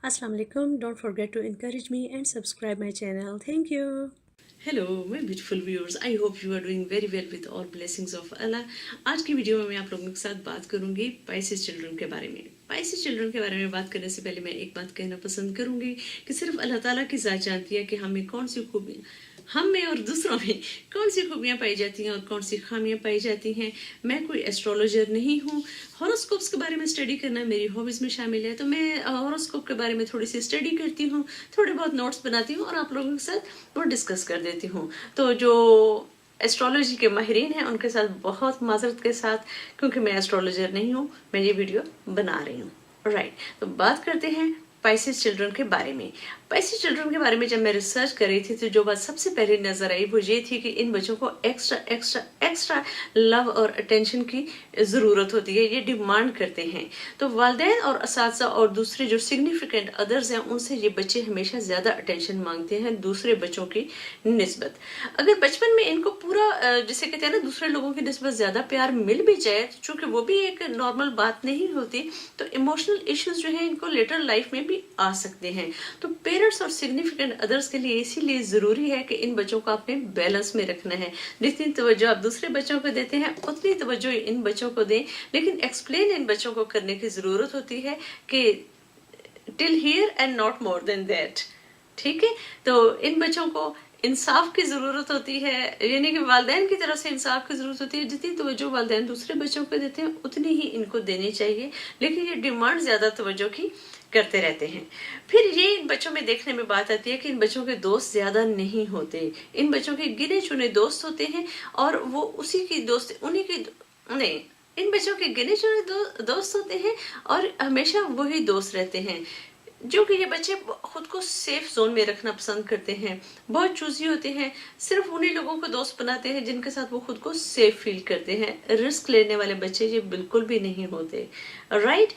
Assalamu alaikum. Don't forget to encourage me and subscribe my channel. Thank you. Hello my beautiful viewers, I hope you are doing very well with all blessings of Allah. आज की video में मैं आप लोगों के साथ बात करूंगी पाइसेस चिल्ड्रन के बारे में। पाइसेस चिल्ड्रन के बारे में बात करने से पहले मैं एक बात कहना पसंद करूंगी कि सिर्फ अल्लाह ताला की ज़ात जानती है कि हमें कौन सी खूबियाँ, हम में और दूसरों में कौन सी खूबियाँ पाई जाती हैं और कौन सी खामियाँ पाई जाती हैं। मैं कोई एस्ट्रोलॉजर नहीं हूँ। हॉरोस्कोप्स के बारे में स्टडी करना मेरी हॉबीज़ में शामिल है, तो मैं हॉरोस्कोप के बारे में थोड़ी सी स्टडी करती हूँ, थोड़े बहुत नोट्स बनाती हूँ और आप लोगों के साथ वो डिस्कस कर देती हूँ। तो जो एस्ट्रोलॉजी के माहिरीन हैं उनके साथ बहुत माजरत के साथ, क्योंकि मैं एस्ट्रोलॉजर नहीं हूँ, मैं ये वीडियो बना रही हूँ। राइट, तो बात करते हैं पाइसेस चिल्ड्रन के बारे में। पाइसेस चिल्ड्रन के बारे में जब मैं रिसर्च कर रही थी तो जो बात सबसे पहले नजर आई वो ये थी कि इन बच्चों को एक्स्ट्रा एक्स्ट्रा एक्स्ट्रा लव और अटेंशन की ज़रूरत होती है, ये डिमांड करते हैं। तो वालिदैन और असातिज़ा और दूसरे जो सिग्निफिकेंट अदर्स हैं उनसे ये बच्चे हमेशा ज़्यादा अटेंशन मांगते हैं दूसरे बच्चों की निस्बत। अगर बचपन में इनको पूरा जिसे कहते हैं ना दूसरे लोगों की निस्बत ज़्यादा प्यार मिल भी जाए, चूँकि वो भी एक नॉर्मल बात नहीं होती, तो इमोशनल इश्यूज जो है इनको लेटर लाइफ में भी आ सकते हैं। तो पेरेंट्स और सिग्निफिकेंट अदर्स के लिए इसीलिए जरूरी है कि इन बच्चों को आपने बैलेंस में रखना है। जितनी तवज्जो आप दूसरे बच्चों को देते हैं उतनी तवज्जो इन बच्चों को दें, लेकिन एक्सप्लेन इन बच्चों को करने की जरूरत होती है कि till here and not more than that. ठीक है, तो इन बच्चों को इंसाफ की जरूरत होती है, यानी कि वालिदैन की तरफ से इंसाफ की जरूरत होती है। जितनी तवज्जो वालिदैन दूसरे बच्चों को देते हैं उतनी ही इनको देनी चाहिए, लेकिन ये डिमांड ज्यादा तवज्जो की करते रहते हैं। फिर ये इन बच्चों में देखने में बात आती है कि इन बच्चों के दोस्त ज्यादा नहीं होते, इन बच्चों के गिने चुने दोस्त होते हैं और वो उसी की दोस्त उन्हीं की नहीं, इन बच्चों के गिने चुने दोस्त होते हैं और हमेशा वही दोस्त रहते हैं। जो कि ये बच्चे खुद को सेफ जोन में रखना पसंद करते हैं, बहुत चूजी होते हैं, सिर्फ उन्हीं लोगों को दोस्त बनाते हैं जिनके साथ वो खुद को सेफ फील करते हैं। रिस्क लेने वाले बच्चे ये बिल्कुल भी नहीं होते। राइट,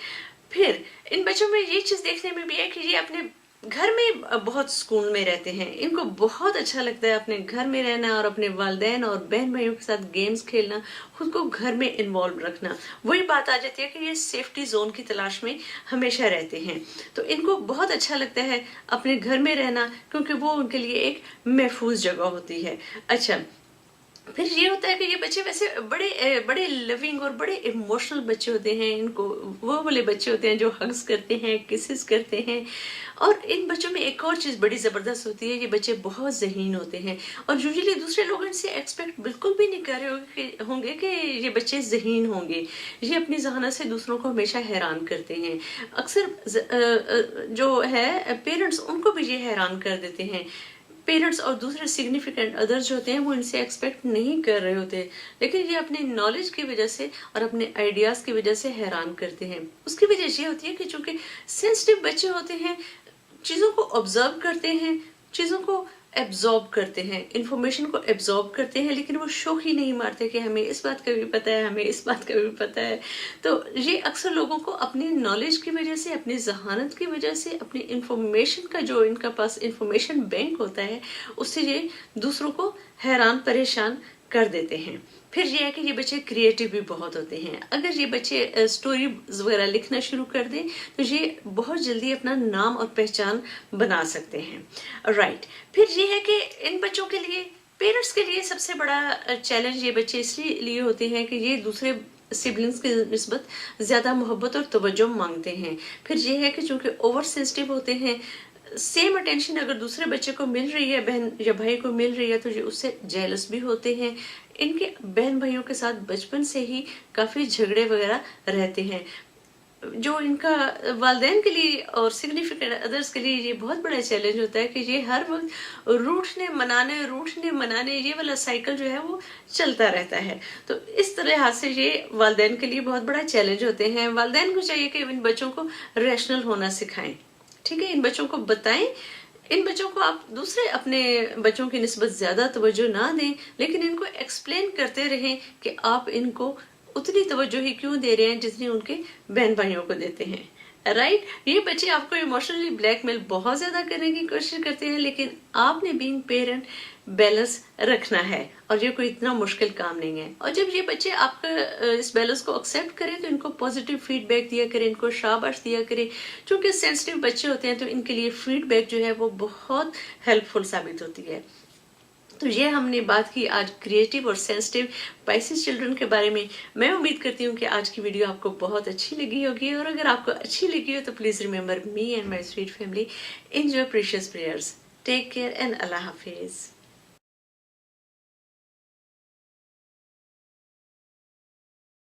फिर इन बच्चों में ये चीज देखने में भी है कि ये अपने घर में बहुत सुकून में रहते हैं। इनको बहुत अच्छा लगता है अपने घर में रहना और अपने वालिदैन और बहन भाइयों के साथ गेम्स खेलना, खुद को घर में इन्वॉल्व रखना। वही बात आ जाती है कि ये सेफ्टी जोन की तलाश में हमेशा रहते हैं। तो इनको बहुत अच्छा लगता है अपने घर में रहना, क्योंकि वो उनके लिए एक महफूज जगह होती है। अच्छा, फिर ये होता है कि ये बच्चे वैसे बड़े बड़े लविंग और बड़े इमोशनल बच्चे होते हैं। इनको वो वाले बच्चे होते हैं जो हग्स करते हैं, किसेस करते हैं। और इन बच्चों में एक और चीज बड़ी जबरदस्त होती है, ये बच्चे बहुत ज़हीन होते हैं और यूजुअली दूसरे लोग इनसे एक्सपेक्ट बिल्कुल भी नहीं कर रहे होंगे कि ये बच्चे ज़हीन होंगे। ये अपनी जहानत से दूसरों को हमेशा हैरान करते हैं। अक्सर जो है पेरेंट्स उनको भी ये हैरान कर देते हैं। पेरेंट्स और दूसरे सिग्निफिकेंट अदर्स जो होते हैं वो इनसे एक्सपेक्ट नहीं कर रहे होते, लेकिन ये अपनी नॉलेज की वजह से और अपने आइडियाज की वजह से हैरान करते हैं। उसकी वजह ये होती है कि चूंकि सेंसिटिव बच्चे होते हैं, चीजों को ऑब्जर्व करते हैं, चीजों को एब्जॉर्ब करते हैं, इंफॉर्मेशन को एब्जॉर्ब करते हैं, लेकिन वो शौक ही नहीं मारते कि हमें इस बात का भी पता है, हमें इस बात का भी पता है। तो ये अक्सर लोगों को अपनी नॉलेज की वजह से, अपनी जहानत की वजह से, अपनी इंफॉर्मेशन का जो इनका पास इंफॉर्मेशन बैंक होता है, उससे ये दूसरों को हैरान परेशान कर देते हैं। फिर ये है कि ये बच्चे क्रिएटिव भी बहुत होते हैं। अगर ये बच्चे स्टोरी वगैरह लिखना शुरू कर दें तो ये बहुत जल्दी अपना नाम और पहचान बना सकते हैं। राइट, फिर ये है कि इन बच्चों के लिए, पेरेंट्स के लिए सबसे बड़ा चैलेंज ये बच्चे इसलिए होते हैं कि ये दूसरे सिबलिंग्स की निस्बत ज्यादा मोहब्बत और तवज्जो मांगते हैं। फिर ये है कि चूंकि ओवर सेंसिटिव होते हैं, सेम अटेंशन अगर दूसरे बच्चे को मिल रही है, बहन या भाई को मिल रही है, तो ये उससे जेलस भी होते हैं। इनके बहन भाइयों के साथ बचपन से ही काफी झगड़े वगैरह रहते हैं, जो इनका वालिदैन के लिए और सिग्निफिकेंट अदर्स के लिए ये बहुत बड़ा चैलेंज होता है कि ये हर वक्त रूठने मनाने ये वाला साइकिल जो है वो चलता रहता है। तो इस तरह से ये वालिदैन के लिए बहुत बड़ा चैलेंज होते हैं। वालिदैन को चाहिए कि इन बच्चों को रैशनल होना सिखाएं। ठीक है, इन बच्चों को बताएं, इन बच्चों को आप दूसरे अपने बच्चों की निस्बत ज्यादा तवज्जो ना दें, लेकिन इनको एक्सप्लेन करते रहें कि आप इनको उतनी तवज्जो ही क्यों दे रहे हैं जितनी उनके बहन भाइयों को देते हैं। رائٹ، یہ بچے آپ کو ایموشنلی بلیک میل بہت زیادہ کرنے کی کوشش کرتے ہیں، لیکن آپ نے بینگ پیرنٹ بیلنس رکھنا ہے، اور یہ کوئی اتنا مشکل کام نہیں ہے۔ اور جب یہ بچے آپ کا اس بیلنس کو ایکسیپٹ کریں تو ان کو پازیٹیو فیڈ بیک دیا کریں، ان کو شاباش دیا کریں، چونکہ سینسٹیو بچے ہوتے ہیں تو ان کے لیے فیڈ بیک جو ہے وہ بہت ہیلپ فل ثابت ہوتی ہے۔ تو یہ ہم نے بات کی آج کریٹیو اور سینسٹیو پائسز چلڈرن کے بارے میں۔ میں امید کرتی ہوں کہ آج کی ویڈیو آپ کو بہت اچھی لگی ہوگی، اور اگر آپ کو اچھی لگی ہو تو please remember me and my sweet family in your precious prayers. Take care and Allah حافظ۔